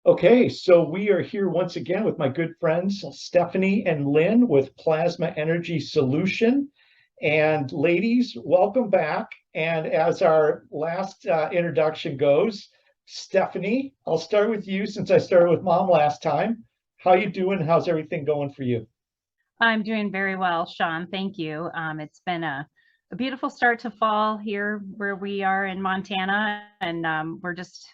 Okay, so we are here once again with my good friends Stephanie and Lynn with Plasma Energy Solution. And ladies, welcome back. And as our last introduction goes, Stephanie, I'll start with you since I started with Mom last time. How you doing? How's everything going for you? I'm doing very well, Sean. Thank you. It's been a beautiful start to fall here where we are in Montana, and we're just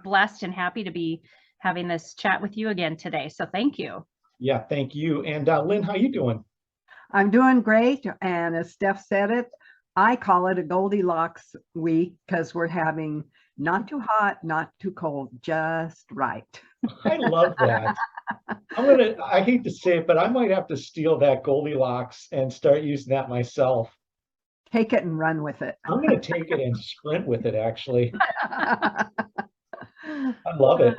blessed and happy to be having this chat with you again today. So thank you. Yeah, thank you. And Lynn, how you doing? I'm doing great. And as Steph said it, I call it a Goldilocks week because we're having not too hot, not too cold, just right. I love that. I hate to say it, but I might have to steal that Goldilocks and start using that myself. Take it and run with it. I'm going to take it and sprint with it, actually. I love it.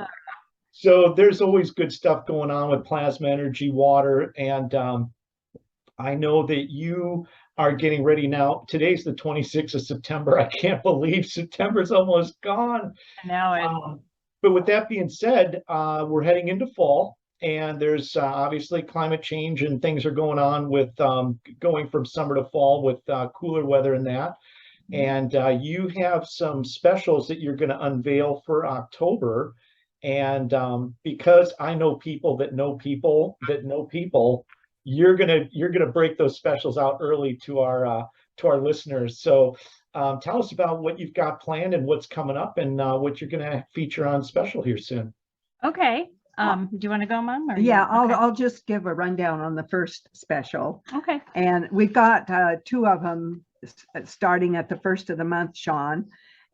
So there's always good stuff going on with plasma energy water. And I know that you are getting ready now. Today's the 26th of September. I can't believe September's almost gone. Now, but with that being said, we're heading into fall. And there's obviously climate change and things are going on with going from summer to fall with cooler weather and that. And you have some specials that you're going to unveil for October. And because I know people that know people that know people, you're gonna break those specials out early to our listeners. So tell us about what you've got planned and what's coming up and what you're going to feature on special here soon. okay. Do you want to go, Mom? Yeah, okay. I'll just give a rundown on the first special. Okay. And we've got two of them starting at the first of the month, Sean.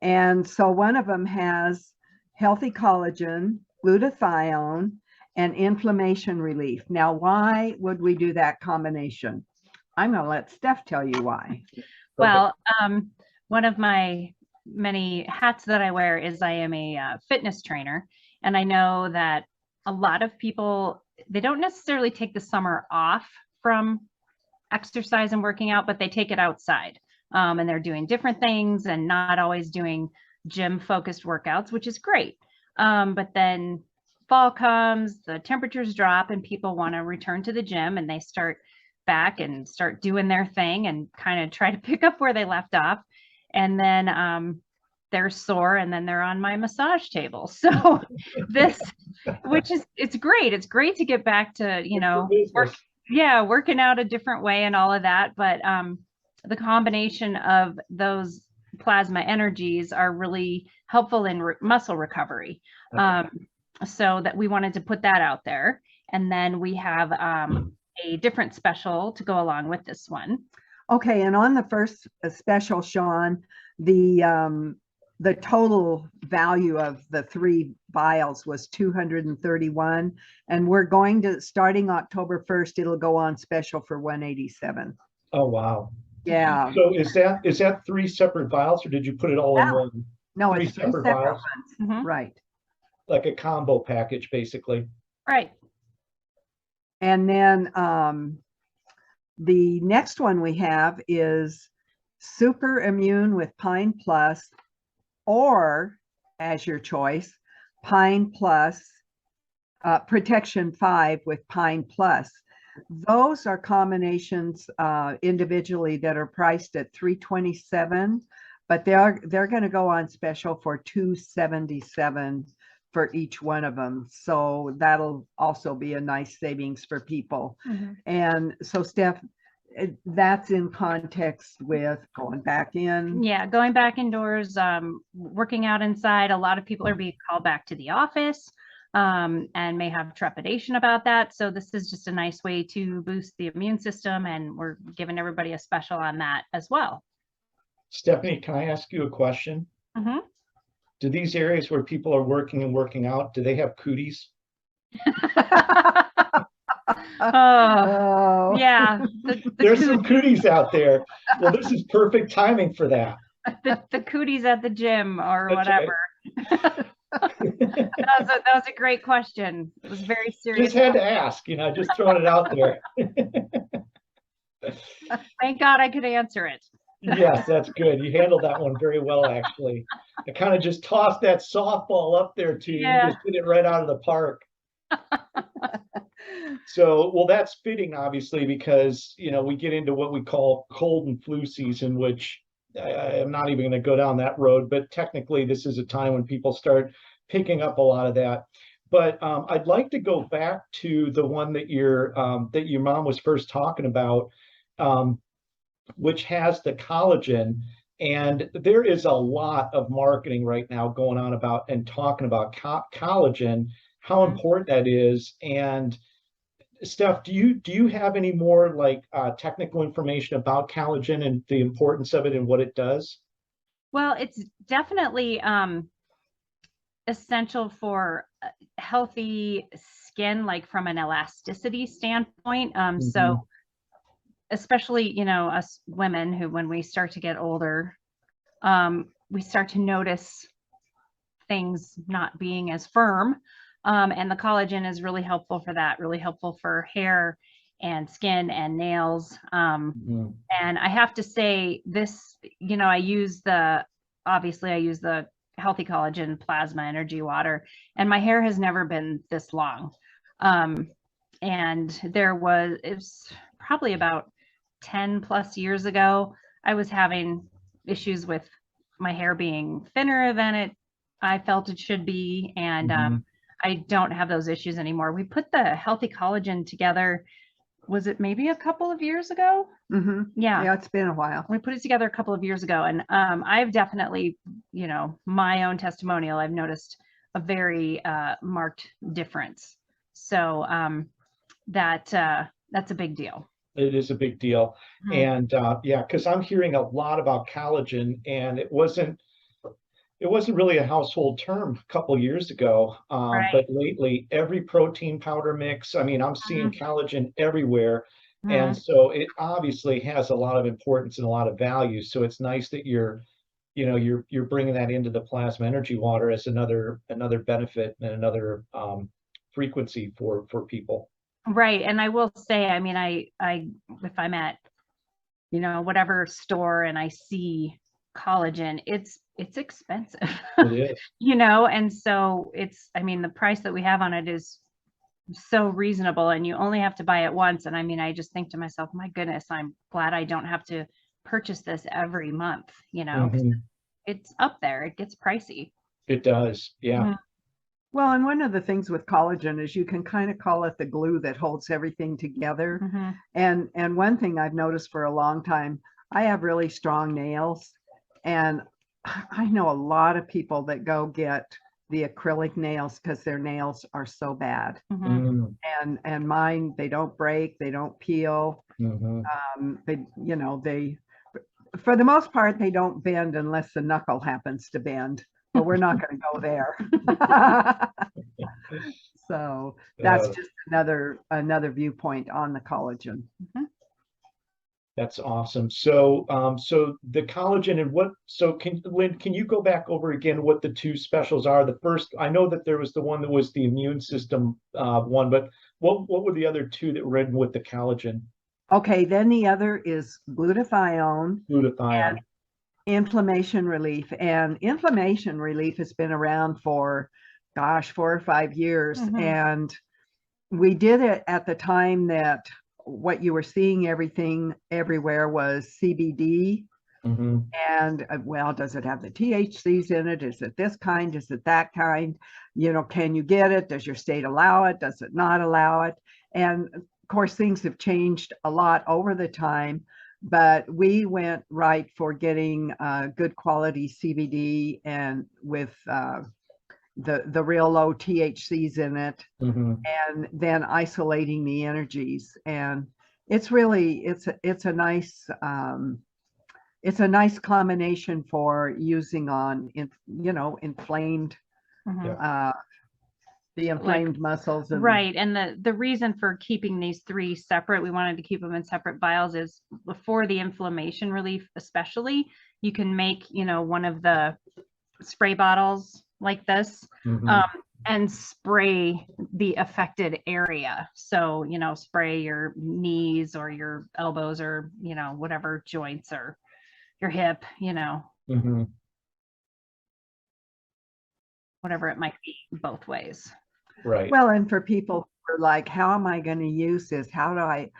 And so one of them has healthy collagen, glutathione, and inflammation relief. Now, why would we do that combination? I'm going to let Steph tell you why. Well, one of my many hats that I wear is I am a fitness trainer. And I know that a lot of people, they don't necessarily take the summer off from exercise and working out, but they take it outside. And they're doing different things and not always doing gym focused workouts, which is great. But then fall comes, the temperatures drop and people want to return to the gym and they start back and start doing their thing and kind of try to pick up where they left off. And then they're sore and then they're on my massage table. So this, it's great. It's great to get back to, working out a different way and all of that. But the combination of those plasma energies are really helpful in muscle recovery. So that we wanted to put that out there. And then we have a different special to go along with this one. Okay, and on the first special, Sean, the total value of the 3 vials was $231, and we're going to, starting October 1st, it'll go on special for $187. Oh wow! Yeah. So is that 3 separate vials, or did you put it all in one? No, it's 3 separate vials. Mm-hmm. Right. Like a combo package, basically. Right. And then the next one we have is Super Immune with Pine Plus, or as your choice, Pine Plus Protection 5 with Pine Plus. Those are combinations individually that are priced at $327, but they're going to go on special for $277 for each one of them. So that'll also be a nice savings for people. Mm-hmm. And so Steph, that's in context with going back in. Yeah, going back indoors, working out inside. A lot of people are being called back to the office and may have trepidation about that. So this is just a nice way to boost the immune system, and we're giving everybody a special on that as well. Stephanie, can I ask you a question? Mm-hmm. Do these areas where people are working and working out, do they have cooties? Oh, yeah. There's some cooties out there. Well, this is perfect timing for that. The cooties at the gym or that's whatever. Right. that was a great question. It was very serious. Just had to ask, just throwing it out there. Thank God I could answer it. Yes, that's good. You handled that one very well, actually. I kind of just tossed that softball up there to you. You Yeah. just hit it right out of the park. So, well, that's fitting, obviously, because, you know, we get into what we call cold and flu season, which I'm not even going to go down that road, but technically this is a time when people start picking up a lot of that. But I'd like to go back to the one that your mom was first talking about, um, which has the collagen. And there is a lot of marketing right now going on about and talking about collagen, how Mhm. important that is. And Steph, do you have any more like technical information about collagen and the importance of it and what it does? Well, it's definitely essential for healthy skin, like from an elasticity standpoint. Mhm. So especially, you know, us women who, when we start to get older, we start to notice things not being as firm. And the collagen is really helpful for that, really helpful for hair and skin and nails. Mhm. And I have to say this, you know, obviously I use the healthy collagen plasma energy water, and my hair has never been this long. Um, and it's probably about 10 plus years ago, I was having issues with my hair being thinner than I felt it should be. And Mhm. I don't have those issues anymore. We put the healthy collagen together, was it maybe a couple of years ago? Mm-hmm. Yeah. Yeah, it's been a while. We put it together a couple of years ago, and I've definitely, you know, my own testimonial, I've noticed a very marked difference. So that's a big deal. It is a big deal. Mhm. And yeah, because I'm hearing a lot about collagen, and it wasn't really a household term a couple years ago. But Right. lately, every protein powder mix, I mean, I'm seeing Mhm. collagen everywhere. And Mhm. so it obviously has a lot of importance and a lot of value. So it's nice that you're bringing that into the plasma energy water as another benefit and another frequency for people. Right. And I will say, I mean, if I'm at, you know, whatever store and I see collagen, it's expensive. It is. You know, and so I mean, the price that we have on it is so reasonable, and you only have to buy it once. And I mean, I just think to myself, my goodness, I'm glad I don't have to purchase this every month, you know, 'cause Mhm. it's up there, it gets pricey. It does. Yeah. Mhm. Well, and one of the things with collagen is you can kind of call it the glue that holds everything together. Mhm. And one thing I've noticed for a long time, I have really strong nails, and I know a lot of people that go get the acrylic nails because their nails are so bad. Mhm. Mm, And mine, they don't break, they don't peel. mhm. They for the most part, they don't bend unless the knuckle happens to bend, but we're not going to go there. So that's Uh, just another viewpoint on the collagen. Mhm. that's awesome. So the collagen and Lynn, can you go back over again what the two specials are? The first, I know that there was the one that was the immune system one, but what were the other two that were in with the collagen? Okay, then the other is glutathione, Glutathione. inflammation relief. And inflammation relief has been around for, gosh, 4 or 5 years. Mhm. And we did it at the time that what you were seeing everything everywhere was CBD. Hmm. And well, does it have the THCs in it? Is it this kind? Is it that kind? You know, can you get it? Does your state allow it? Does it not allow it? And of course, things have changed a lot over the time, but we went right for getting good quality CBD and with the real low THCs in it, Hmm. and then isolating the energies. And it's really it's a nice combination for using on inflamed Mhm. uh the Like, inflamed muscles. And right. And the reason for keeping these three separate, we wanted to keep them in separate vials, is for the inflammation relief, especially, you can make, you know, one of the spray bottles like this, Hmm. um, and spray the affected area. So, you know, spray your knees or your elbows or, you know, whatever joints, or your hip, you know. Hmm. whatever it might be, both ways. Right. Well, and for people who are like, how am I going to use this? How do I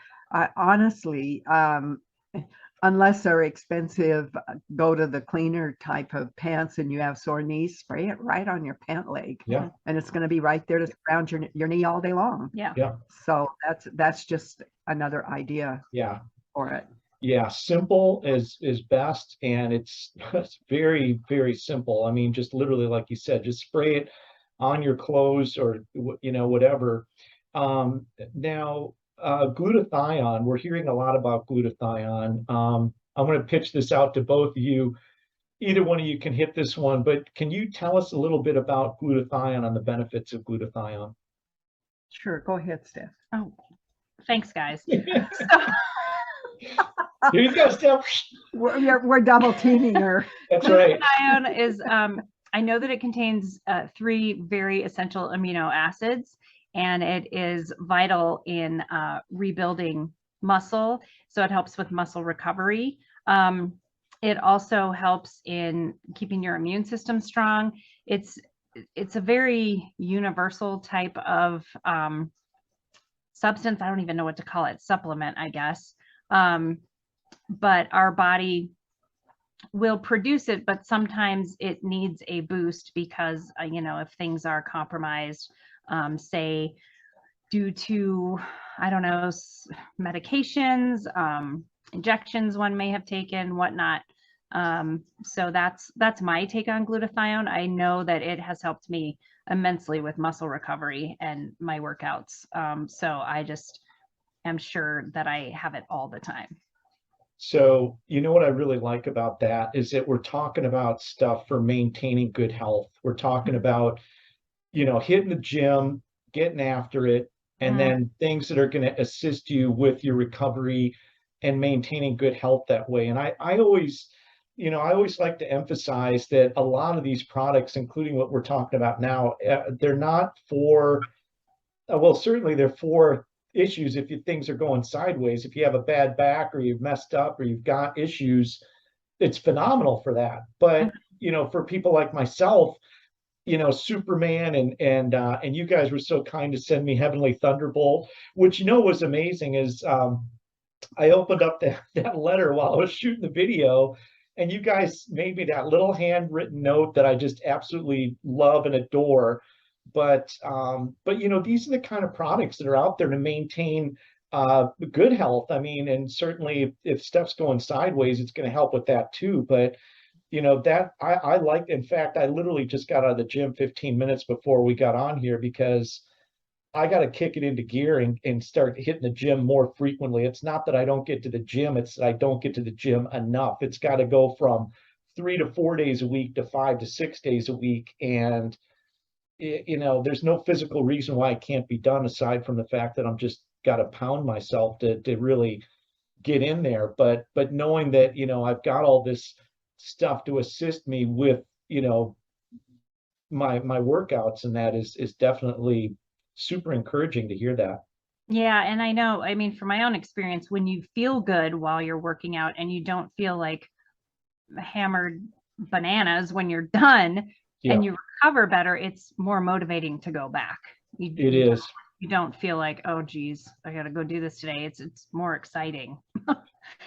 honestly, unless they're expensive, go to the cleaner type of pants and you have sore knees, spray it right on your pant leg. Yeah. And it's going to be right there to surround your knee all day long. Yeah. Yeah. So that's just another idea Yeah. for it. Yeah, simple is best, and it's very, very simple. I mean, just literally, like you said, just spray it on your clothes or whatever. Now, glutathione, we're hearing a lot about glutathione. I'm going to pitch this out to both of you. Either one of you can hit this one, but can you tell us a little bit about glutathione and the benefits of glutathione? Sure, go ahead, Steph. Oh, thanks, guys. Here you go, Steph. We're double teaming her. That's right. Glutathione is, I know that it contains 3 very essential amino acids, and it is vital in rebuilding muscle. So it helps with muscle recovery. It also helps in keeping your immune system strong. It's a very universal type of substance. I don't even know what to call it. Supplement, I guess. But our body will produce it, but sometimes it needs a boost because, if things are compromised, say due to, I don't know, medications, injections one may have taken, whatnot. So that's my take on glutathione. I know that it has helped me immensely with muscle recovery and my workouts. So I just am sure that I have it all the time. So, what I really like about that is that we're talking about stuff for maintaining good health. We're talking about, hitting the gym, getting after it, and then things that are going to assist you with your recovery and maintaining good health that way. And I always like to emphasize that a lot of these products, including what we're talking about now, they're not for, well, certainly they're for issues if things are going sideways. If you have a bad back or you've messed up or you've got issues, it's phenomenal for that. But for people like myself, Superman and you guys were so kind to send me Heavenly Thunderbolt, which was amazing is I opened up that letter while I was shooting the video, and you guys made me that little handwritten note that I just absolutely love and adore. But these are the kind of products that are out there to maintain good health. I mean, and certainly if stuff's going sideways, it's going to help with that too. But that I like. In fact, I literally just got out of the gym 15 minutes before we got on here because I got to kick it into gear and start hitting the gym more frequently. It's not that I don't get to the gym, it's that I don't get to the gym enough. It's got to go from 3 to 4 days a week to 5 to 6 days a week. And there's no physical reason why it can't be done aside from the fact that I'm just got to pound myself to really get in there. But knowing that, I've got all this stuff to assist me with, my workouts, and that is definitely super encouraging to hear that. Yeah. And I know, I mean, from my own experience, when you feel good while you're working out and you don't feel like hammered bananas when you're done, and you recover better, it's more motivating to go back. It is. You don't feel like, oh geez, I got to go do this today. It's more exciting.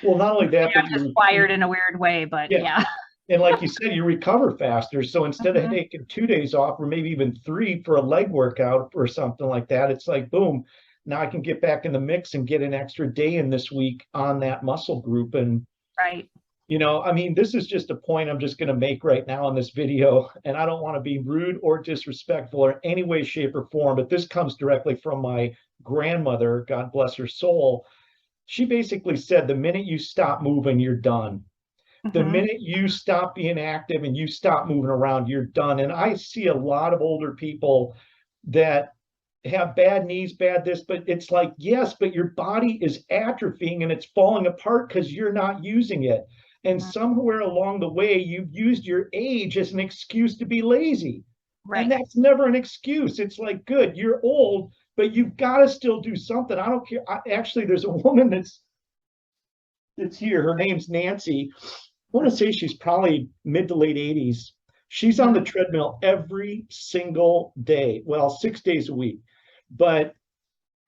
Well, not only that, I'm just wired in a weird way, but yeah. And like you said, you recover faster. So instead of taking 2 days off or maybe even 3 for a leg workout or something like that, it's like, boom, now I can get back in the mix and get an extra day in this week on that muscle group. And right. I mean, this is just a point I'm just going to make right now in this video, and I don't want to be rude or disrespectful or any way, shape, or form, but this comes directly from my grandmother, God bless her soul. She basically said, the minute you stop moving, you're done. The minute you stop being active and you stop moving around, you're done. And I see a lot of older people that have bad knees, bad this, but it's like, yes, but your body is atrophying and it's falling apart because you're not using it. And somewhere along the way, you've used your age as an excuse to be lazy. Right. And that's never an excuse. It's like, good, you're old, but you've got to still do something. I don't care. Actually, there's a woman that's here. Her name's Nancy. I want to say she's probably mid to late 80s. She's on the treadmill every single day. Well, 6 days a week, but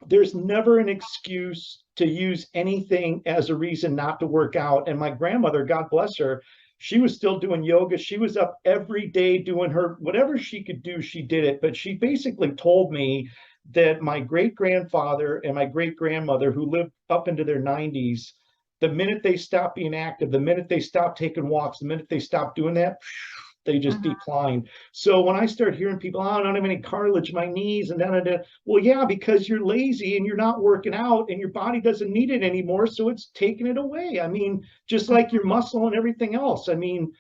there's never an excuse to use anything as a reason not to work out. And my grandmother, God bless her, she was still doing yoga. She was up every day doing her, whatever she could do, she did it. But she basically told me that my great grandfather and my great grandmother, who lived up into their 90s, the minute they stopped being active, the minute they stopped taking walks, the minute they stopped doing that, they just declined. So when I start hearing people, oh, I don't have any cartilage in my knees and da. Well, yeah, because you're lazy and you're not working out and your body doesn't need it anymore. So it's taking it away. I mean, just like your muscle and everything else. I mean,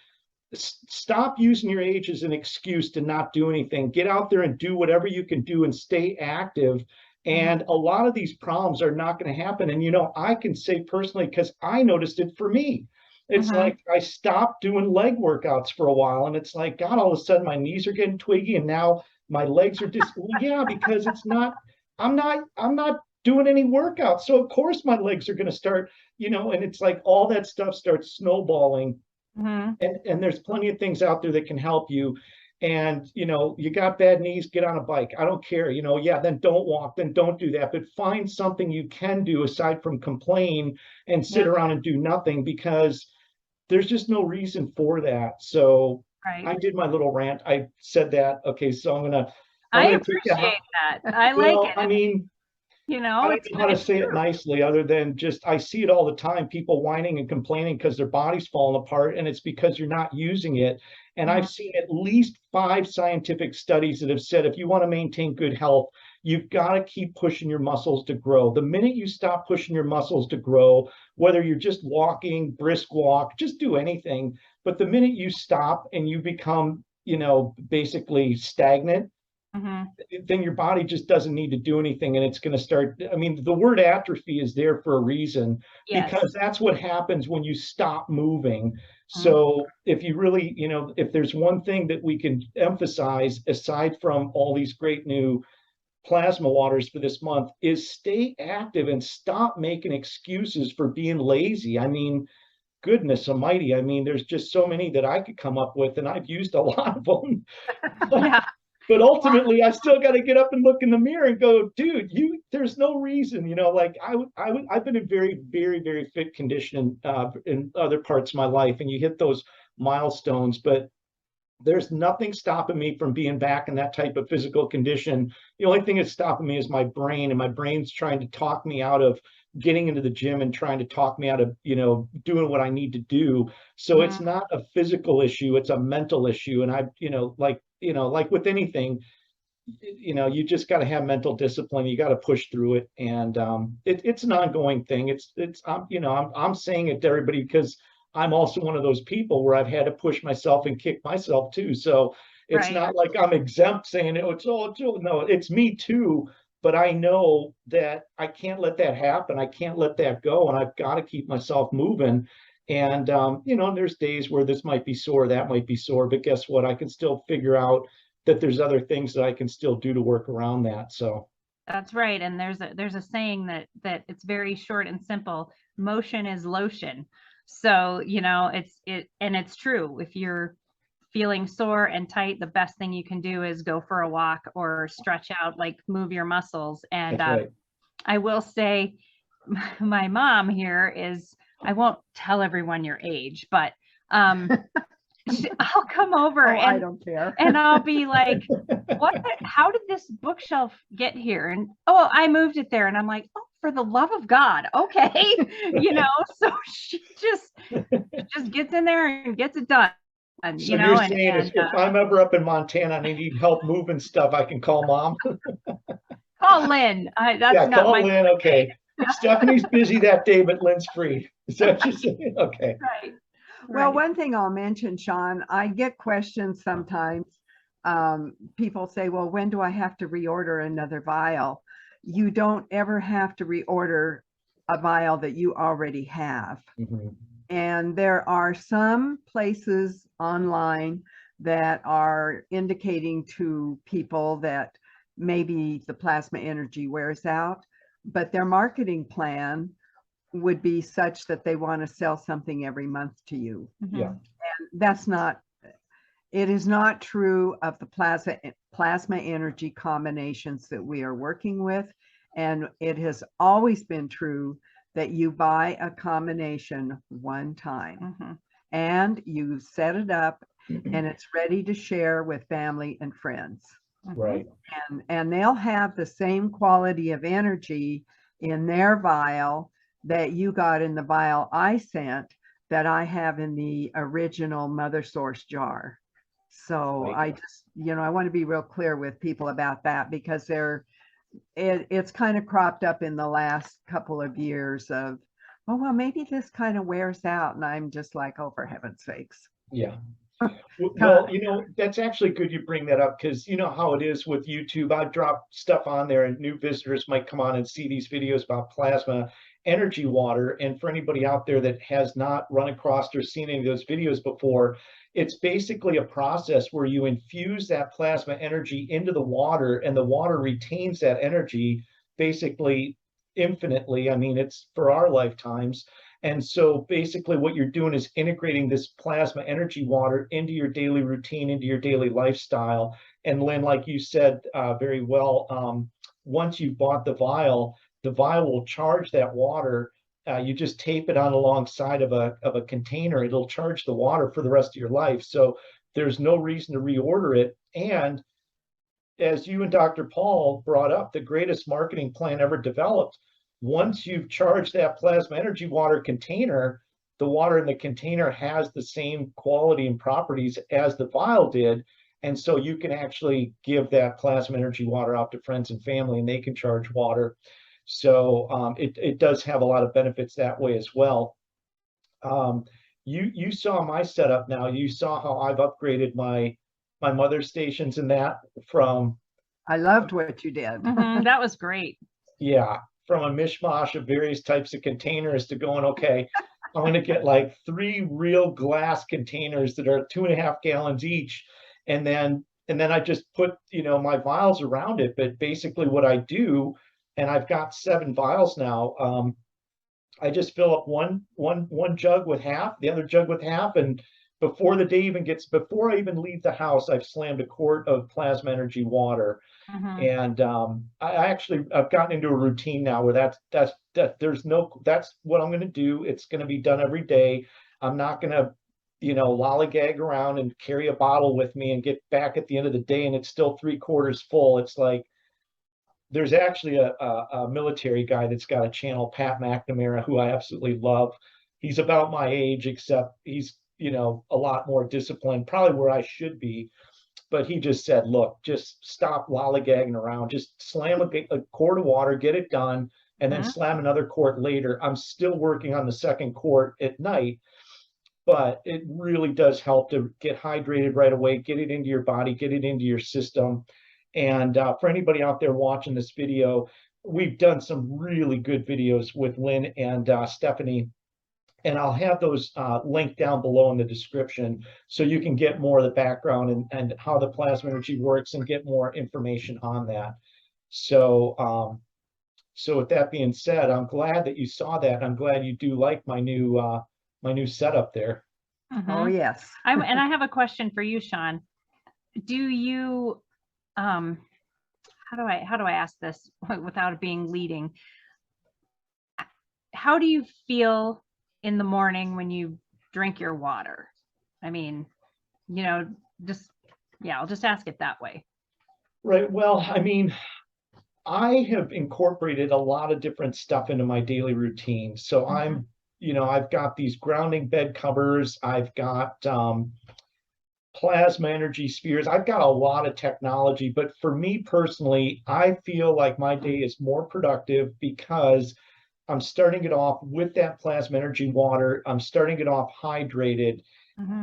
stop using your age as an excuse to not do anything. Get out there and do whatever you can do and stay active. And a lot of these problems are not going to happen. And, you know, I can say personally, because I noticed it for me. It's like I stopped doing leg workouts for a while, and it's like, God, all of a sudden my knees are getting twiggy, and now my legs are just, well, yeah, because it's not, I'm not doing any workouts. So of course my legs are going to start, you know, and it's like all that stuff starts snowballing. And there's plenty of things out there that can help you. And, you know, you got bad knees, get on a bike. I don't care, you know, yeah, then don't walk, then don't do that. But find something you can do aside from complain and sit around and do nothing, because there's just no reason for that. So I did my little rant. I said that. Okay, so I'm gonna appreciate that. I like it. I mean, you know, I don't know how to say it nicely other than just I see it all the time, people whining and complaining because their body's falling apart, and it's because you're not using it. And I've seen at least 5 scientific studies that have said if you want to maintain good health, you've got to keep pushing your muscles to grow. The minute you stop pushing your muscles to grow, whether you're just walking, brisk walk, just do anything. But the minute you stop and you become, you know, basically stagnant, then your body just doesn't need to do anything, and it's going to start. I mean, the word atrophy is there for a reason, because that's what happens when you stop moving. So if you really, you know, if there's one thing that we can emphasize aside from all these great new plasma waters for this month, is stay active and stop making excuses for being lazy. I mean, goodness almighty. I mean, there's just so many that I could come up with, and I've used a lot of them. But ultimately, I still got to get up and look in the mirror and go, dude, there's no reason, you know, like I've been in very, very, very fit condition in other parts of my life, and you hit those milestones, but there's nothing stopping me from being back in that type of physical condition. The only thing that's stopping me is my brain, and my brain's trying to talk me out of getting into the gym and trying to talk me out of, you know, doing what I need to do. So it's not a physical issue, it's a mental issue. And like with anything, you know, you just got to have mental discipline. You got to push through it. And it's an ongoing thing. I'm saying it to everybody because I'm also one of those people where I've had to push myself and kick myself too. So it's not like I'm exempt saying, no, it's me too. But I know that I can't let that happen. I can't let that go. And I've got to keep myself moving. And, you know, there's days where this might be sore, that might be sore, but guess what? I can still figure out that there's other things that I can still do to work around that. So that's right. And there's a saying that it's very short and simple. Motion is lotion. So, you know, it's true. If you're feeling sore and tight, the best thing you can do is go for a walk or stretch out, like move your muscles. And I will say my mom here is, I won't tell everyone your age, but I'll come over and I don't care. And I'll be like, how did this bookshelf get here? And oh, I moved it there. And I'm like, oh, for the love of God. Okay. You know, so she just gets in there and gets it done. So you're saying if I'm ever up in Montana and I need help moving stuff, I can call Mom? Call Lynn. Call Lynn. Okay. Stephanie's busy that day, but Lynn's free. Is that what you're saying? Okay. Right. Well, one thing I'll mention, Sean, I get questions sometimes. People say, well, when do I have to reorder another vial? You don't ever have to reorder a vial that you already have. And there are some places online that are indicating to people that maybe the plasma energy wears out, but their marketing plan would be such that they want to sell something every month to you. Yeah. And that's not, It is not true of the plasma energy combinations that we are working with. And it has always been true that you buy a combination one time and you set it up and it's ready to share with family and friends. Right. And they'll have the same quality of energy in their vial that you got in the vial I sent, that I have in the original Mother Source jar. So Right. I just, I want to be real clear with people about that, because it's kind of cropped up in the last couple of years of, oh, well, maybe this kind of wears out. And I'm just like, oh, for heaven's sakes. Yeah. Well, that's actually good you bring that up, because you know how it is with YouTube. I drop stuff on there and new visitors might come on and see these videos about plasma energy water. And for anybody out there that has not run across or seen any of those videos before, it's basically a process where you infuse that plasma energy into the water, and the water retains that energy basically infinitely. I mean, it's for our lifetimes. And so basically what you're doing is integrating this plasma energy water into your daily routine, into your daily lifestyle. And Lynn, like you said very well, once you bought the vial will charge that water. You just tape it on alongside of a container. It'll charge the water for the rest of your life. So there's no reason to reorder it. And as you and Dr. Paul brought up, the greatest marketing plan ever developed. Once you've charged that plasma energy water container, the water in the container has the same quality and properties as the vial did. And so you can actually give that plasma energy water out to friends and family, and they can charge water. So it does have a lot of benefits that way as well. You saw my setup now. You saw how I've upgraded my mother stations and that from. I loved what you did. That was great. Yeah, from a mishmash of various types of containers to going, okay, I'm going to get like 3 real glass containers that are 2.5 gallons each. And then I just put, my vials around it. But basically what I do, and I've got 7 vials now, I just fill up one jug with half, the other jug with half. And before I even leave the house, I've slammed a quart of plasma energy water. And I've gotten into a routine now where that's what I'm going to do. It's going to be done every day. I'm not going to, lollygag around and carry a bottle with me and get back at the end of the day and it's still 3/4 full. It's like, there's actually a military guy that's got a channel, Pat McNamara, who I absolutely love. He's about my age, except he's, a lot more disciplined, probably where I should be. But he just said, look, just stop lollygagging around. Just slam a quart of water, get it done, and then slam another quart later. I'm still working on the second quart at night, but it really does help to get hydrated right away, get it into your body, get it into your system. And for anybody out there watching this video, we've done some really good videos with Lynn and Stephanie. And I'll have those linked down below in the description so you can get more of the background and how the plasma energy works and get more information on that. So, so with that being said, I'm glad that you saw that. I'm glad you do like my new setup there. Oh, yes. And I have a question for you, Sean. Do you, how do I ask this without it being leading? How do you feel in the morning when you drink your water? I mean, I'll just ask it that way. Right. Well, I mean, I have incorporated a lot of different stuff into my daily routine. So I'm, I've got these grounding bed covers. I've got plasma energy spheres. I've got a lot of technology, but for me personally, I feel like my day is more productive because I'm starting it off with that plasma energy water. I'm starting it off hydrated.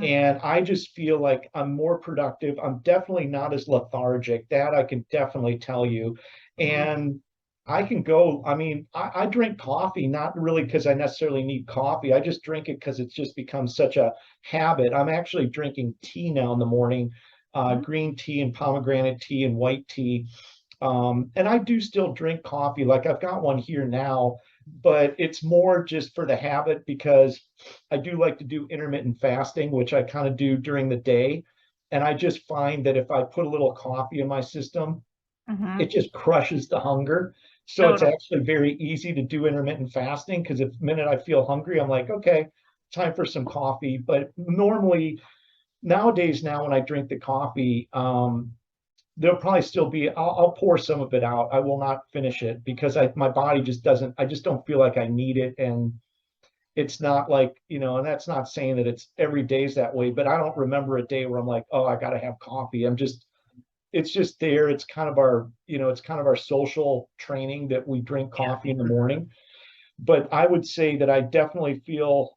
And I just feel like I'm more productive. I'm definitely not as lethargic. That I can definitely tell you. And I can go, I mean, I drink coffee, not really because I necessarily need coffee. I just drink it because it's just become such a habit. I'm actually drinking tea now in the morning, green tea and pomegranate tea and white tea. And I do still drink coffee. Like I've got one here now, but it's more just for the habit because I do like to do intermittent fasting, which I kind of do during the day. And I just find that if I put a little coffee in my system, Mhm. it just crushes the hunger. So it's Totally. actually very easy to do intermittent fasting because the minute I feel hungry, I'm like, okay, time for some coffee. But normally nowadays, now when I drink the coffee, there'll probably still be, I'll pour some of it out. I will not finish it because my body just doesn't, I just don't feel like I need it. And it's not like, and that's not saying that it's every day's that way, but I don't remember a day where I'm like, oh, I got to have coffee. It's just there. It's kind of our, it's kind of our social training that we drink coffee in the morning. But I would say that I definitely feel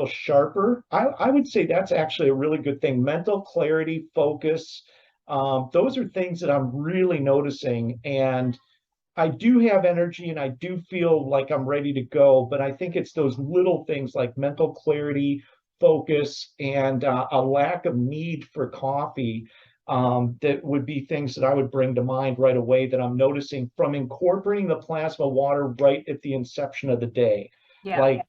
sharper. I would say that's actually a really good thing. Mental clarity, focus. Those are things that I'm really noticing. And I do have energy and I do feel like I'm ready to go, but I think it's those little things like mental clarity, focus, and a lack of need for coffee that would be things that I would bring to mind right away that I'm noticing from incorporating the plasma water right at the inception of the day. Yeah. Like,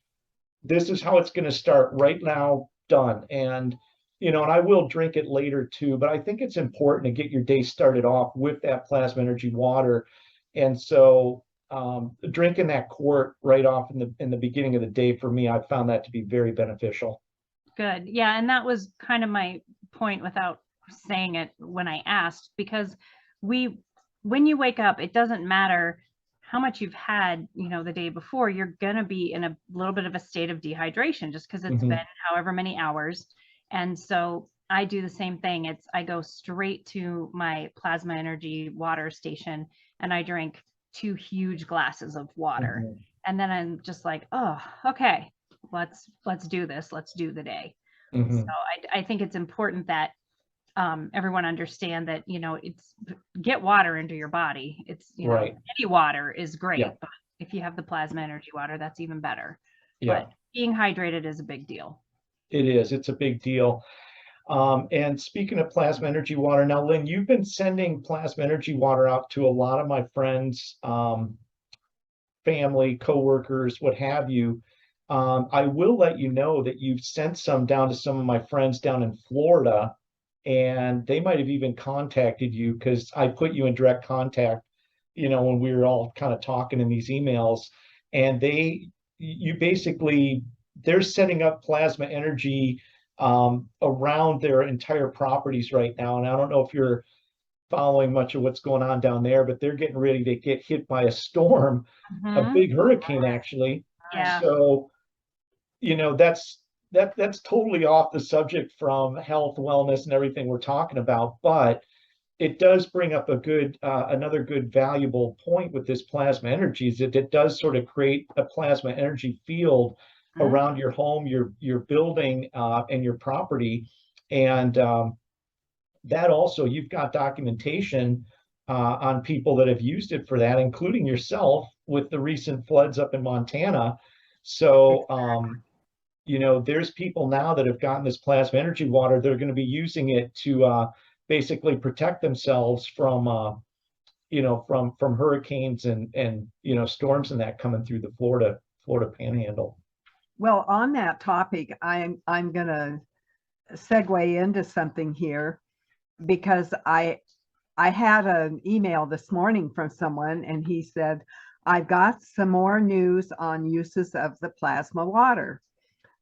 this is how it's going to start right now, done. And I will drink it later too, but I think it's important to get your day started off with that plasma energy water. And so drinking that quart right off in the beginning of the day, for me, I found that to be very beneficial. Good. Yeah. And that was kind of my point without saying it when I asked, because when you wake up, it doesn't matter how much you've had, the day before, you're going to be in a little bit of a state of dehydration just because it's been however many hours. And so I do the same thing. I go straight to my plasma energy water station and I drink 2 huge glasses of water. And then I'm just like, oh, okay, let's do this. Let's do the day. So I think it's important that everyone understand that, it's get water into your body. It's, Right. any water is great, Yeah. but if you have the plasma energy water, that's even better. Yeah. But being hydrated is a big deal. It is. It's a big deal. And speaking of plasma energy water, now, Lynn, you've been sending plasma energy water out to a lot of my friends, family, coworkers, what have you. I will let you know that you've sent some down to some of my friends down in Florida, and they might have even contacted you because I put you in direct contact, when we were all kind of talking in these emails. And they're setting up plasma energy around their entire properties right now. And I don't know if you're following much of what's going on down there, but they're getting ready to get hit by a storm, a big hurricane, actually. Yeah. So, that's totally off the subject from health, wellness, and everything we're talking about. But it does bring up another good valuable point with this plasma energy, is that it does sort of create a plasma energy field around your home, your building, and your property. And that also, you've got documentation on people that have used it for that, including yourself with the recent floods up in Montana. So, there's people now that have gotten this plasma energy water. They're going to be using it to basically protect themselves from, from hurricanes and storms and that coming through the Florida panhandle. Well, on that topic, I'm going to segue into something here, because I had an email this morning from someone, and he said, I've got some more news on uses of the plasma water.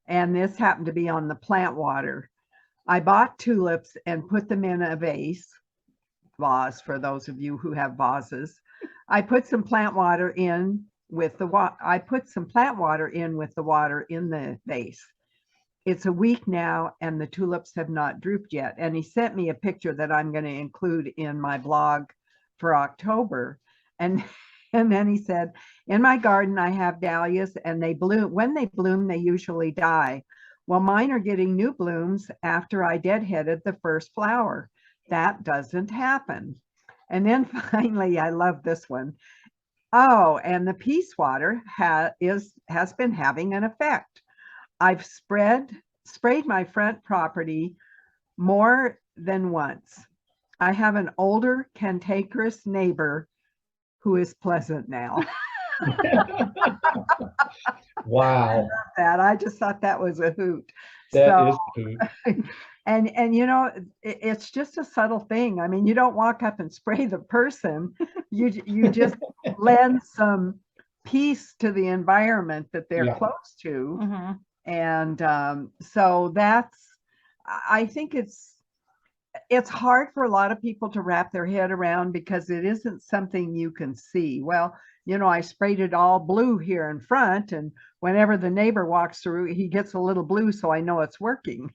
And this happened to be on the plant water. I bought tulips and put them in a vase for those of you who have vases. I put some plant water in with the water. I put some plant water in with the water in the vase. It's a week now and the tulips have not drooped yet. And he sent me a picture that I'm going to include in my blog for October. And then he said, in my garden, I have dahlias and they bloom. When they bloom, they usually die. Well, mine are getting new blooms after I deadheaded the first flower. That doesn't happen. And then finally, I love this one. Oh, and the peace water has been having an effect. I've sprayed my front property more than once. I have an older cantankerous neighbor who is pleasant now. Wow. I love that. I just thought that was a hoot. That is a hoot. And you know, it's just a subtle thing. I mean, you don't walk up and spray the person. You just lend some peace to the environment that they're Yeah. close to. Mm-hmm. And so I think it's hard for a lot of people to wrap their head around because it isn't something you can see. Well, you know, I sprayed it all blue here in front, and whenever the neighbor walks through, he gets a little blue, so I know it's working.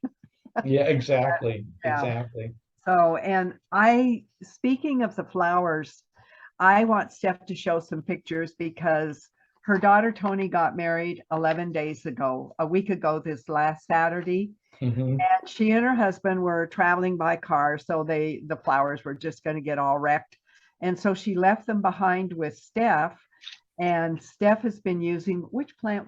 Yeah, exactly. Yeah. Exactly. So, and speaking of the flowers, I want Steph to show some pictures because her daughter Tony got married 11 days ago, a week ago, this last Saturday. Mhm. And she and her husband were traveling by car, so the flowers were just going to get all wrecked. And so she left them behind with Steph. And Steph has been using which plant?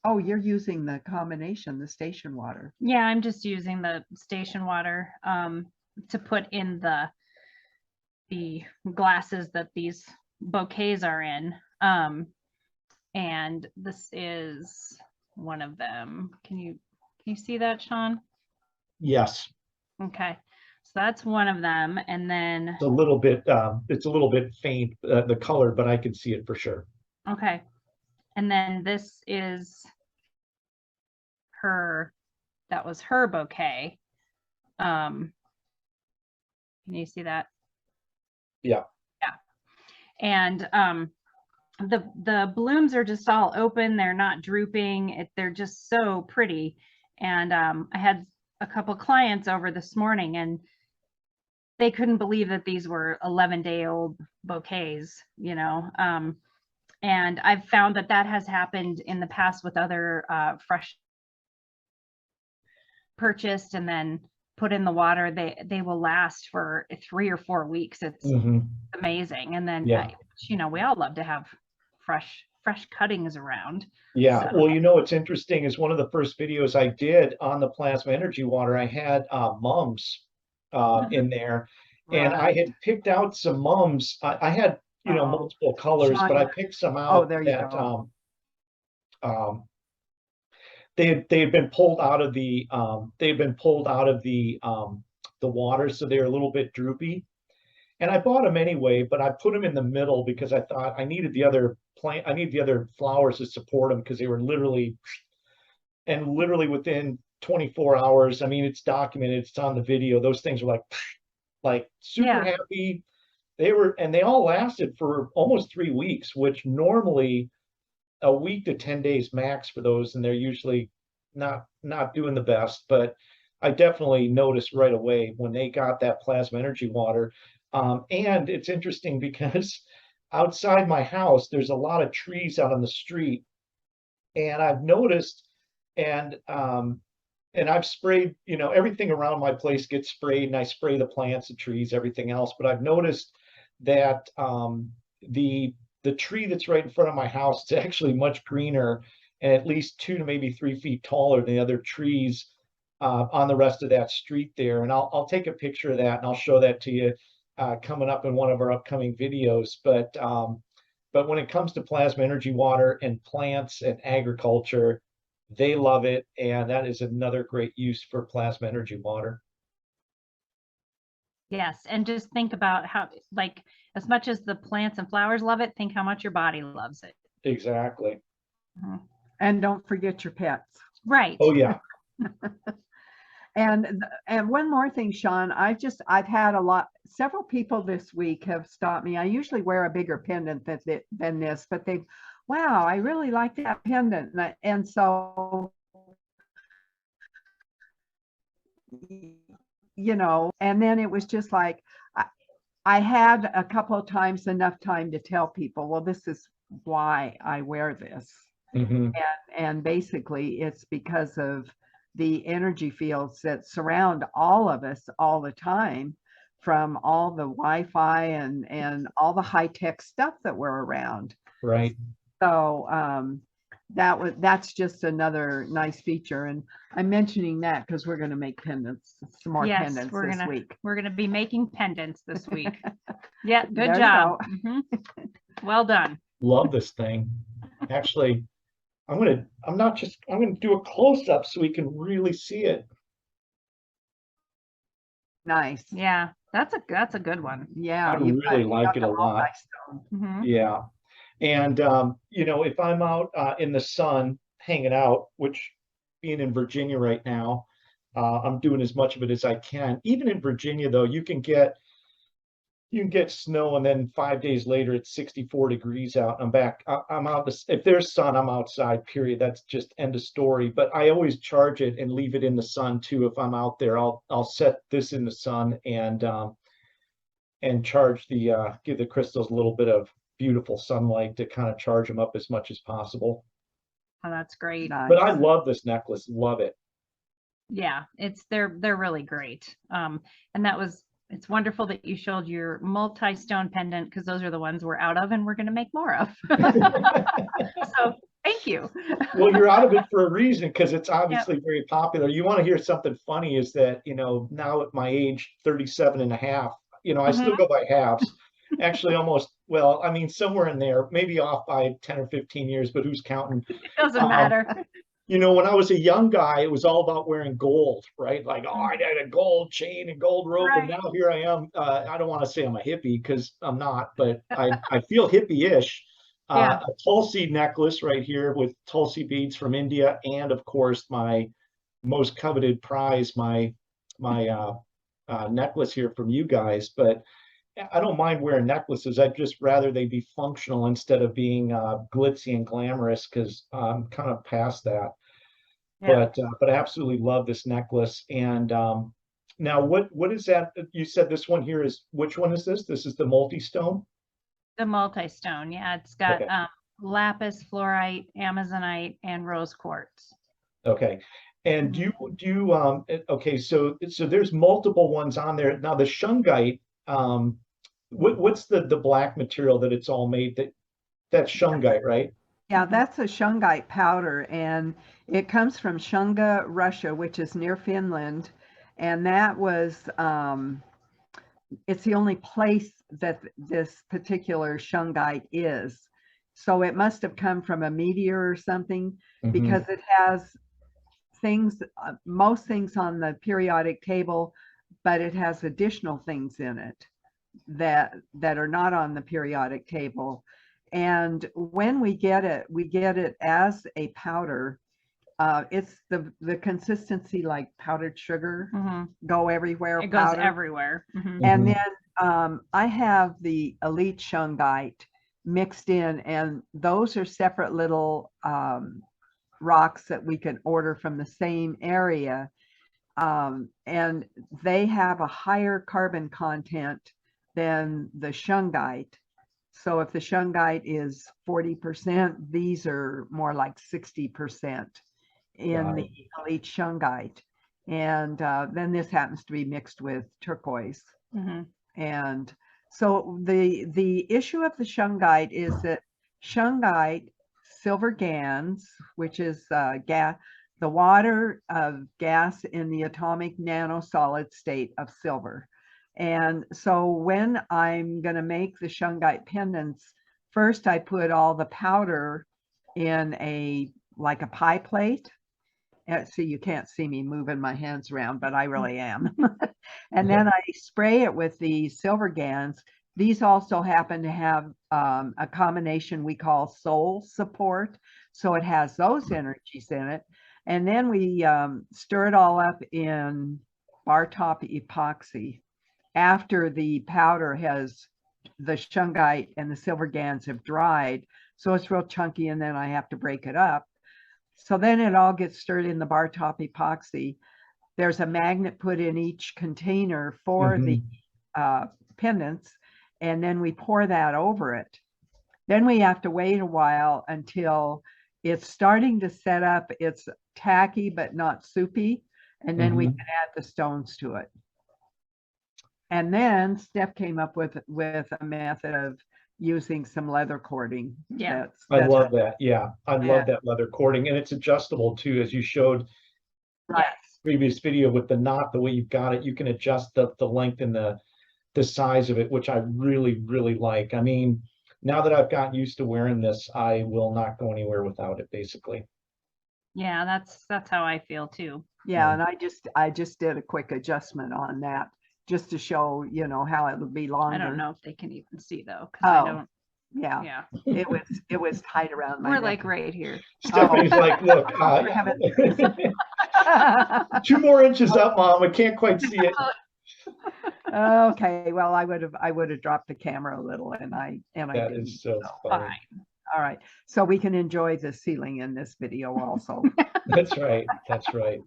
Oh, you're using the combination, the station water. Yeah, I'm just using the station water to put in the glasses that these bouquets are in. And this is one of them. Can you see that, Sean? Yes. Okay, so that's one of them, and then It's a little bit faint, the color, but I can see it for sure. okay, and then this is that was her bouquet. Can you see that? Yeah. Yeah. And the blooms are just all open, they're not drooping, they're just so pretty. And I had a couple clients over this morning, and they couldn't believe that these were 11-day-old bouquets, you know. And I've found that has happened in the past with other fresh purchased and then put in the water. They will last for 3 or 4 weeks. It's Mhm. amazing. And then Yeah. you know, we all love to have fresh cuttings around. Yeah. So, Well, you know, what's interesting is one of the first videos I did on the plasma energy water, I had mums in there, and I Right. had picked out some mums. I had, you know, Oh, multiple colors, Sean, but I picked some oh, out there you that go. they had been pulled out of the the water, so they were a little bit droopy. And I bought them anyway, but I put them in the middle because I thought I needed the other flowers to support them because they were literally within 24 hours. I mean, it's documented, it's on the video. Those things were like super yeah. happy. And they all lasted for almost 3 weeks, which normally a week to 10 days max for those, and they're usually not doing the best. But I definitely noticed right away when they got that plasma energy water. And it's interesting because outside my house, there's a lot of trees out on the street, and I've noticed, and I've sprayed, you know, everything around my place gets sprayed, and I spray the plants, the trees, everything else. But I've noticed that the tree that's right in front of my house is actually much greener and at least 2 to maybe 3 feet taller than the other trees on the rest of that street there. And I'll take a picture of that and I'll show that to you coming up in one of our upcoming videos. But when it comes to plasma energy water and plants and agriculture, they love it, and that is another great use for plasma energy water. Yes, and just think about how, like, as much as the plants and flowers love it, think how much your body loves it. Exactly. Mhm. And don't forget your pets. Right. Oh yeah. And one more thing, Sean, I've had several people this week have stopped me. I usually wear a bigger pendant than this, but wow, I really like that pendant. And so, you know, and then it was just like, I had a couple of times enough time to tell people, well, this is why I wear this. Mhm. And basically it's because of the energy fields that surround all of us all the time, from all the Wi-Fi and all the high-tech stuff that we're around. Right. So that's just another nice feature. And I'm mentioning that because we're going to make pendants, some more pendants this week. We're gonna be making pendants this week. Yeah, good There you job. go. Mhm. Well done. Love this thing. Actually, I'm gonna do a close-up so we can really see it. Nice. Yeah, that's a good one. Yeah, I really like it a lot. multi-stone. Mhm. Yeah. And, you know, if I'm out in the sun hanging out, which being in Virginia right now, I'm doing as much of it as I can. Even in Virginia, though, you can get snow, and then 5 days later it's 64 degrees out. I'm back. I'm out. If there's sun, I'm outside. Period. That's just end of story. But I always charge it and leave it in the sun too. If I'm out there, I'll set this in the sun and charge give the crystals a little bit of beautiful sunlight to kind of charge them up as much as possible. Oh, that's great. But I Nice. love this necklace. Love it. Yeah, they're really great. And it's wonderful that you showed your multi-stone pendant, because those are the ones we're out of and we're going to make more of. So thank you. Well, you're out of it for a reason, because it's Yep. obviously very popular. You want to hear something funny is that, you know, now at my age, 37 and a half, you know, I still go by halves. Actually, almost, well, I mean, somewhere in there, maybe off by 10 or 15 years, but who's counting? It doesn't matter. You know, when I was a young guy, it was all about wearing gold, right? Like, oh, I had a gold chain and gold rope, and Right. now here I am. I don't want to say I'm a hippie, because I'm not, but I feel hippie-ish. Yeah. A Tulsi necklace right here with Tulsi beads from India, and of course my most coveted prize, my necklace here from you guys. But I don't mind wearing necklaces. I'd just rather they be functional instead of being glitzy and glamorous, because I'm kind of past that. Yeah. But I absolutely love this necklace. And now what is that? You said this one here is, which one is this? This is the multi-stone? The multi-stone. Yeah, it's got Okay. lapis, fluorite, amazonite, and rose quartz. Okay. And okay, so there's multiple ones on there. Now the Shungite, what's the black material that it's all made, that's Shungite, right? Yeah, that's a Shungite powder, and it comes from Shunga, Russia, which is near Finland. And that was, it's the only place that this particular Shungite is. So it must have come from a meteor or something, Mhm. because it has things, most things on the periodic table, but it has additional things in it that are not on the periodic table. And when we get it as a powder. It's the consistency like powdered sugar, Mhm. go everywhere It goes powder. everywhere. Mhm. And Mhm. then I have the Elite Shungite mixed in, and those are separate little rocks that we can order from the same area. And they have a higher carbon content than the Shungite. So if the Shungite is 40%, these are more like 60% in Got the it. Elite Shungite. And then this happens to be mixed with turquoise. Mhm. And so the issue of the Shungite is that Shungite, silver GANS, which is gas, the water of gas in the atomic nanosolid state of silver. And so when I'm going to make the Shungite pendants, first I put all the powder in like a pie plate. So you can't see me moving my hands around, but I really am. And then I spray it with the silver GANs. These also happen to have a combination we call soul support. So it has those energies in it. And then we stir it all up in bar top epoxy. After the powder the Shungite and the silver GANs have dried. So it's real chunky, and then I have to break it up. So then it all gets stirred in the bar top epoxy. There's a magnet put in each container for the pendants, and then we pour that over it. Then we have to wait a while until it's starting to set up. It's tacky but not soupy, and then we can add the stones to it. And then Steph came up with a method of using some leather cording. Yeah. I love that. Yeah, I Yeah. love that leather cording, and it's adjustable too, as you showed Right. previous video with the knot. The way you've got it, you can adjust the length and the size of it, which I really, really like. I mean, now that I've gotten used to wearing this, I will not go anywhere without it, basically. Yeah, that's how I feel too. Yeah, and I just did a quick adjustment on that just to show, you know, how it would be longer. I don't know if they can even see though, because Oh, I don't. Yeah, Yeah, it was tight around my we're neck. like right here. Stephanie's like, look, For heaven's 2 more inches up, Mom. I can't quite see it. Okay, well, I would have dropped the camera a little, and I That didn't. is so so, funny. Fine. All right, so we can enjoy the ceiling in this video also. That's right. That's right.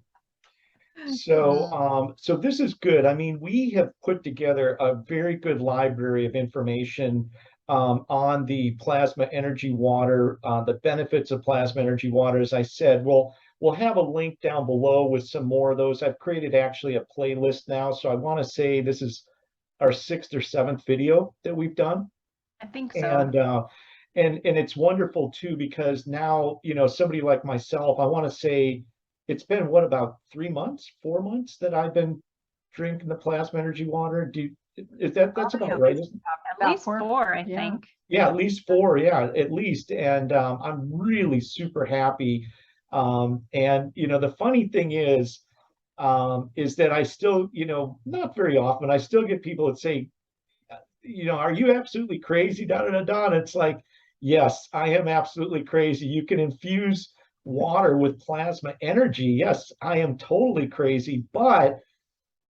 So, so this is good. I mean, we have put together a very good library of information on the plasma energy water, the benefits of plasma energy water. As I said, we'll have a link down below with some more of those. I've created actually a playlist now, so I want to say this is our 6th or 7th video that we've done, I think so. and it's wonderful too, because now, you know, somebody like myself, I want to say it's been what, about 3 months, 4 months that I've been drinking the plasma energy water. That's about right, isn't it? At least 4, I Yeah. think. Yeah, at least 4, yeah, at least. And I'm really super happy. And you know, the funny thing is that I still, you know, not very often, I still get people that say, you know, are you absolutely crazy? Da da da da. And it's like, yes, I am absolutely crazy. You can infuse water with plasma energy. Yes, I am totally crazy. But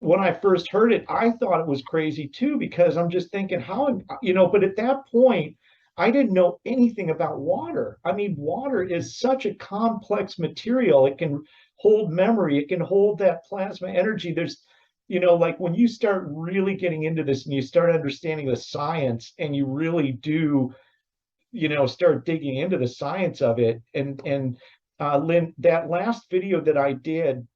when I first heard it, I thought it was crazy too, because I'm just thinking, how, you know, but at that point, I didn't know anything about water. I mean, water is such a complex material. It can hold memory, it can hold that plasma energy. There's, you know, like when you start really getting into this and you start understanding the science and you really do, you know, start digging into the science of it. And Lynn, that last video that I did,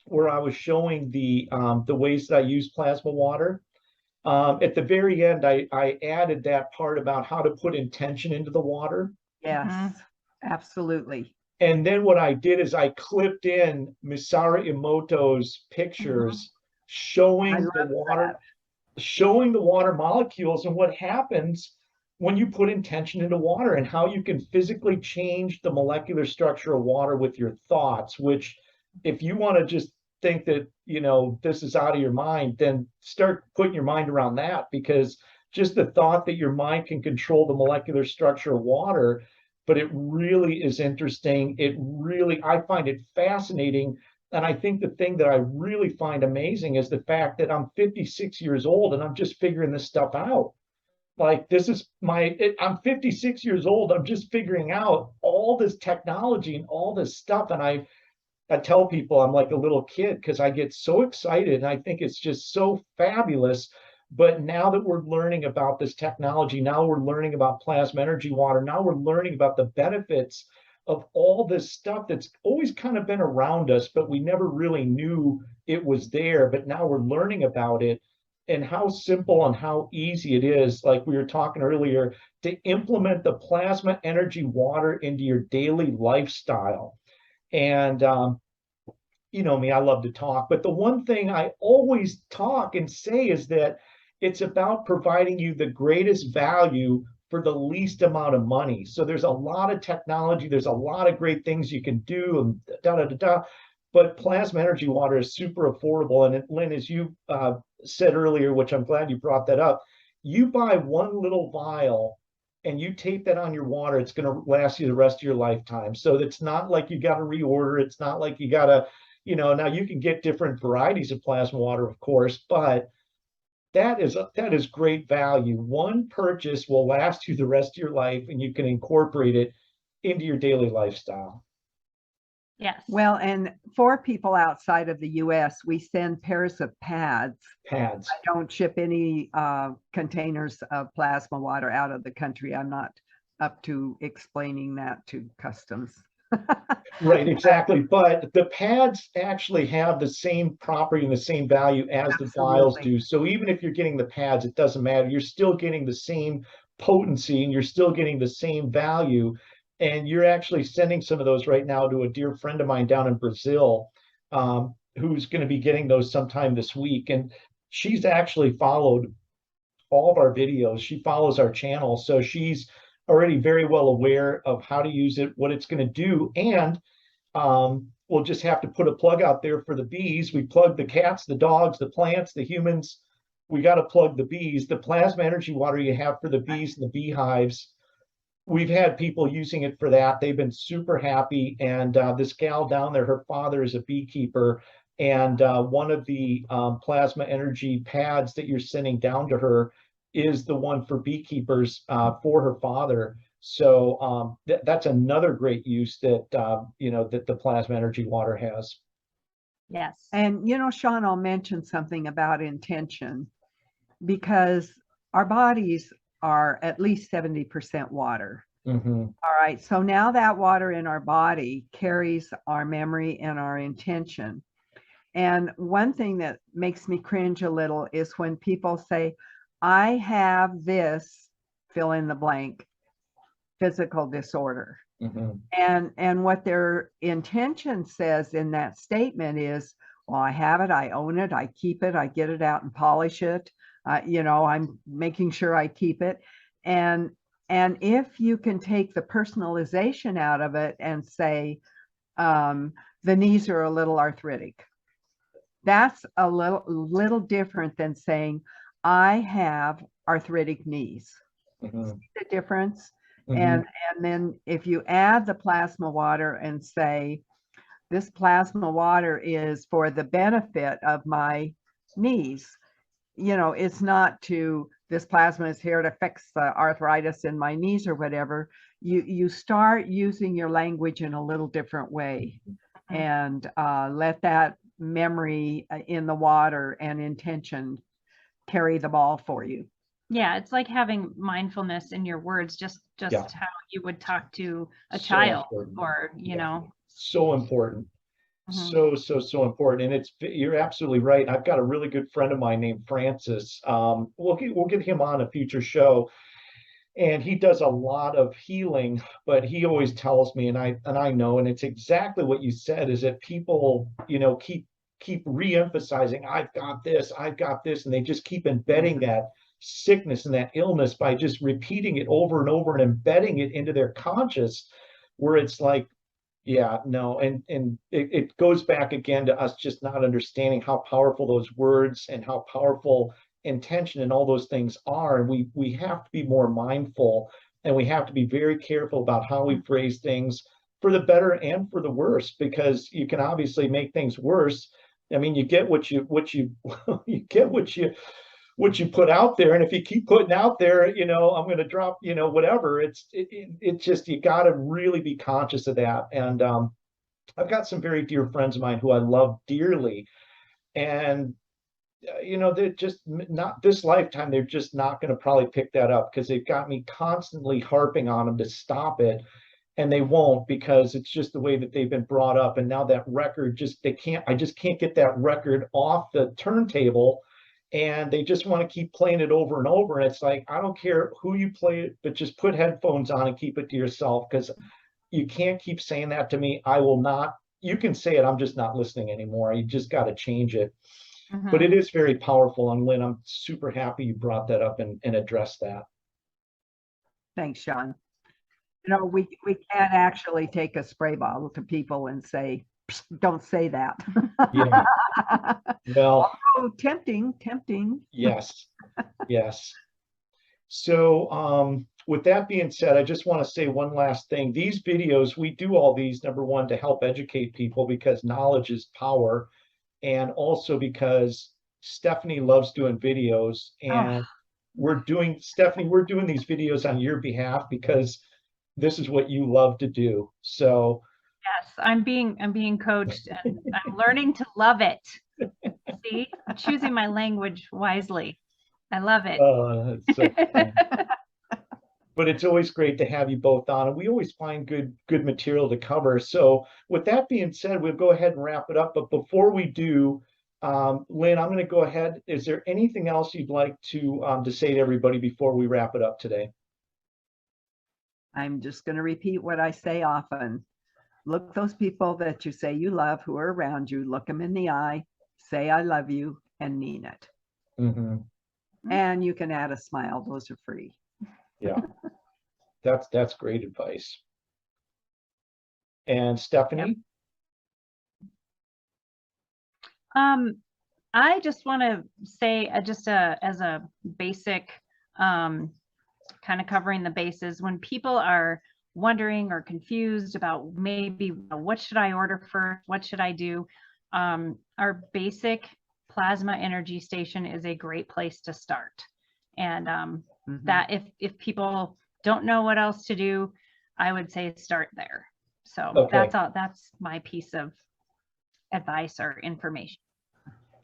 where I was showing the ways that I use plasma water. At the very end, I added that part about how to put intention into the water. Yes, absolutely. And then what I did is I clipped in Misaru Emoto's pictures showing the water, showing the water molecules and what happens when you put intention into water, and how you can physically change the molecular structure of water with your thoughts, which if you want to just think that, you know, this is out of your mind, then start putting your mind around that, because just the thought that your mind can control the molecular structure of water. But it really is interesting. I find it fascinating. And I think the thing that I really find amazing is the fact that I'm 56 years old and I'm just figuring this stuff out. Like, this is I'm 56 years old. I'm just figuring out all this technology and all this stuff. And I tell people I'm like a little kid because I get so excited and I think it's just so fabulous. But now that we're learning about this technology, now we're learning about plasma energy water, now we're learning about the benefits of all this stuff that's always kind of been around us, but we never really knew it was there. But now we're learning about it, and how simple and how easy it is, like we were talking earlier, to implement the plasma energy water into your daily lifestyle. And you know me, I love to talk, but the one thing I always talk and say is that it's about providing you the greatest value for the least amount of money. So there's a lot of technology, there's a lot of great things you can do, and da da da da. But plasma energy water is super affordable. And Lynn, as you said earlier, which I'm glad you brought that up, you buy one little vial and you tape that on your water, it's going to last you the rest of your lifetime. So it's not like you got to reorder. It's not like you got to, you know, now you can get different varieties of plasma water, of course, but that is great value. One purchase will last you the rest of your life, and you can incorporate it into your daily lifestyle. Yes. Well, and for people outside of the US, we send pairs of pads. Pads. I don't ship any containers of plasma water out of the country. I'm not up to explaining that to customs. Right, exactly. But the pads actually have the same property and the same value as the vials do. So even if you're getting the pads, it doesn't matter. You're still getting the same potency and you're still getting the same value. And you're actually sending some of those right now to a dear friend of mine down in Brazil, who's going to be getting those sometime this week. And she's actually followed all of our videos. She follows our channel. So she's already very well aware of how to use it, what it's going to do. And we'll just have to put a plug out there for the bees. We plug the cats, the dogs, the plants, the humans, we got to plug the bees. The plasma energy water you have for the bees and the beehives, we've had people using it for that. They've been super happy. And this gal down there, her father is a beekeeper. And one of the plasma energy pads that you're sending down to her is the one for beekeepers for her father. So that's another great use that, you know, that the plasma energy water has. Yes. And, you know, Sean, I'll mention something about intention, because our bodies are at least 70% water. Mm-hmm. All right. So now that water in our body carries our memory and our intention. And one thing that makes me cringe a little is when people say, I have this, fill in the blank, physical disorder. Mm-hmm. And what their intention says in that statement is, well, I have it, I own it, I keep it, I get it out and polish it. You know, I'm making sure I keep it. And if you can take the personalization out of it and say, the knees are a little arthritic, that's a little different than saying, I have arthritic knees. Mm-hmm. See the difference? Mm-hmm. And then if you add the plasma water and say, this plasma water is for the benefit of my knees, you know, it's not to, this plasma is here to fix the arthritis in my knees or whatever. You start using your language in a little different way, and let that memory in the water and intention carry the ball for you. Yeah, it's like having mindfulness in your words, just Yeah. how you would talk to a So child, important. or, you Yeah. know. So important. Mhm. So important. And you're absolutely right. I've got a really good friend of mine named Francis. We'll get him on a future show. And he does a lot of healing, but he always tells me, and I know, and it's exactly what you said, is that people, you know, keep re-emphasizing, I've got this, and they just keep embedding that sickness and that illness by just repeating it over and over and embedding it into their conscious, where it's like, yeah, no, and it goes back again to us just not understanding how powerful those words and how powerful intention and all those things are. And we have to be more mindful, and we have to be very careful about how we phrase things, for the better and for the worse, because you can obviously make things worse. I mean, you get what you you get what you put out there. And if you keep putting out there, you know, I'm going to drop, you know, whatever, it's just, you got to really be conscious of that. And I've got some very dear friends of mine who I love dearly, and you know, they're just not, this lifetime, they're just not going to probably pick that up, because they've got me constantly harping on them to stop it, and they won't, because it's just the way that they've been brought up. And now that record, I just can't get that record off the turntable, and they just want to keep playing it over and over. And it's like, I don't care who you play it, but just put headphones on and keep it to yourself, because you can't keep saying that to me. I will not. You can say it, I'm just not listening anymore. You just got to change it. But it is very powerful. And Lynn, I'm super happy you brought that up and addressed that. Thanks, Sean. You know, we can't actually take a spray bottle to people and say, don't say that. Yeah. Well, oh, tempting. yes. So with that being said, I just want to say one last thing. These videos, we do all these, number one, to help educate people, because knowledge is power, and also because Stephanie loves doing videos, and Stephanie, we're doing these videos on your behalf because this is what you love to do. So Yes, I'm being coached, and I'm learning to love it. See, I'm choosing my language wisely. I love it. it's so fun. But it's always great to have you both on, and we always find good material to cover. So with that being said, we'll go ahead and wrap it up. But before we do, Lynn, I'm going to go ahead. Is there anything else you'd like to say to everybody before we wrap it up today? I'm just going to repeat what I say often. Look those people that you say you love who are around you, look them in the eye, say I love you, and mean it. Mm-hmm. And you can add a smile. Those are free. Yeah, that's great advice. And Stephanie? I just want to say as a basic, kind of covering the bases, when people are wondering or confused about maybe what should I order first, what should I do, our basic plasma energy station is a great place to start. And that if people don't know what else to do, I would say start there. So Okay. that's my piece of advice or information.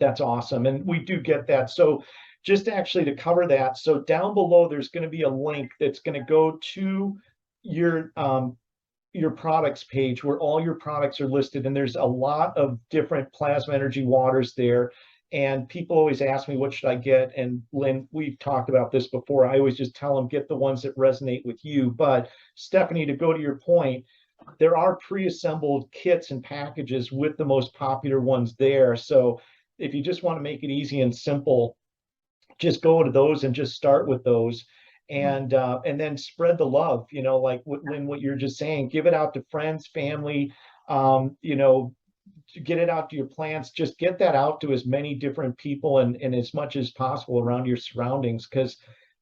That's awesome. And we do get that. So just actually to cover that, so down below, there's going to be a link that's going to go to your products page where all your products are listed. And there's a lot of different plasma energy waters there. And people always ask me, what should I get? And Lynn, we've talked about this before. I always just tell them, get the ones that resonate with you. But Stephanie, to go to your point, there are pre-assembled kits and packages with the most popular ones there. So if you just want to make it easy and simple, just go to those and just start with those. And then spread the love, you know, like Lynn, what you're just saying, give it out to friends, family, you know, get it out to your plants, just get that out to as many different people and as much as possible around your surroundings, because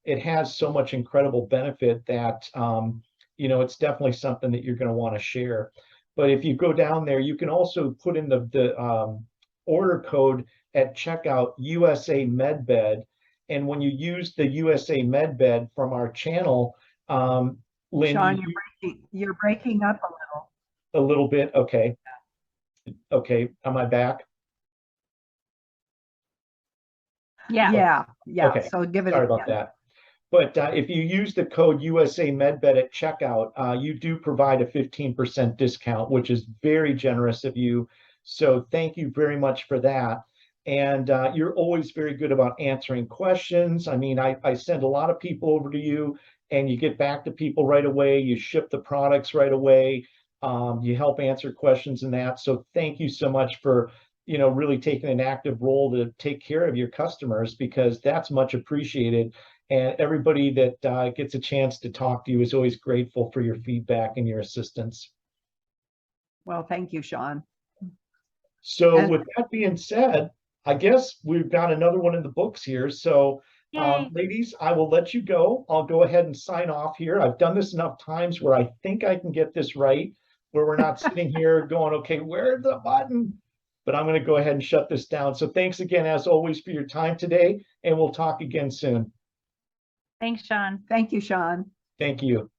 it has so much incredible benefit that, you know, it's definitely something that you're going to want to share. But if you go down there, you can also put in the order code at checkout USA MedBed. And when you use the USA MedBed from our channel, Lynn, Sean, you're breaking up a little bit. Okay. Okay. Am I back? Yeah. Yeah. Okay. So give it Sorry again. about that. But if you use the code USA MedBed at checkout, you do provide a 15% discount, which is very generous of you. So thank you very much for that. And you're always very good about answering questions. I mean, I send a lot of people over to you and you get back to people right away. You ship the products right away. You help answer questions and that. So thank you so much for, you know, really taking an active role to take care of your customers, because that's much appreciated. And everybody that gets a chance to talk to you is always grateful for your feedback and your assistance. Well, thank you, Sean. So with that being said, I guess we've got another one in the books here. So ladies, I will let you go. I'll go ahead and sign off here. I've done this enough times where I think I can get this right, where we're not sitting here going, okay, where's the button? But I'm going to go ahead and shut this down. So thanks again, as always, for your time today, and we'll talk again soon. Thanks, Sean. Thank you, Sean. Thank you.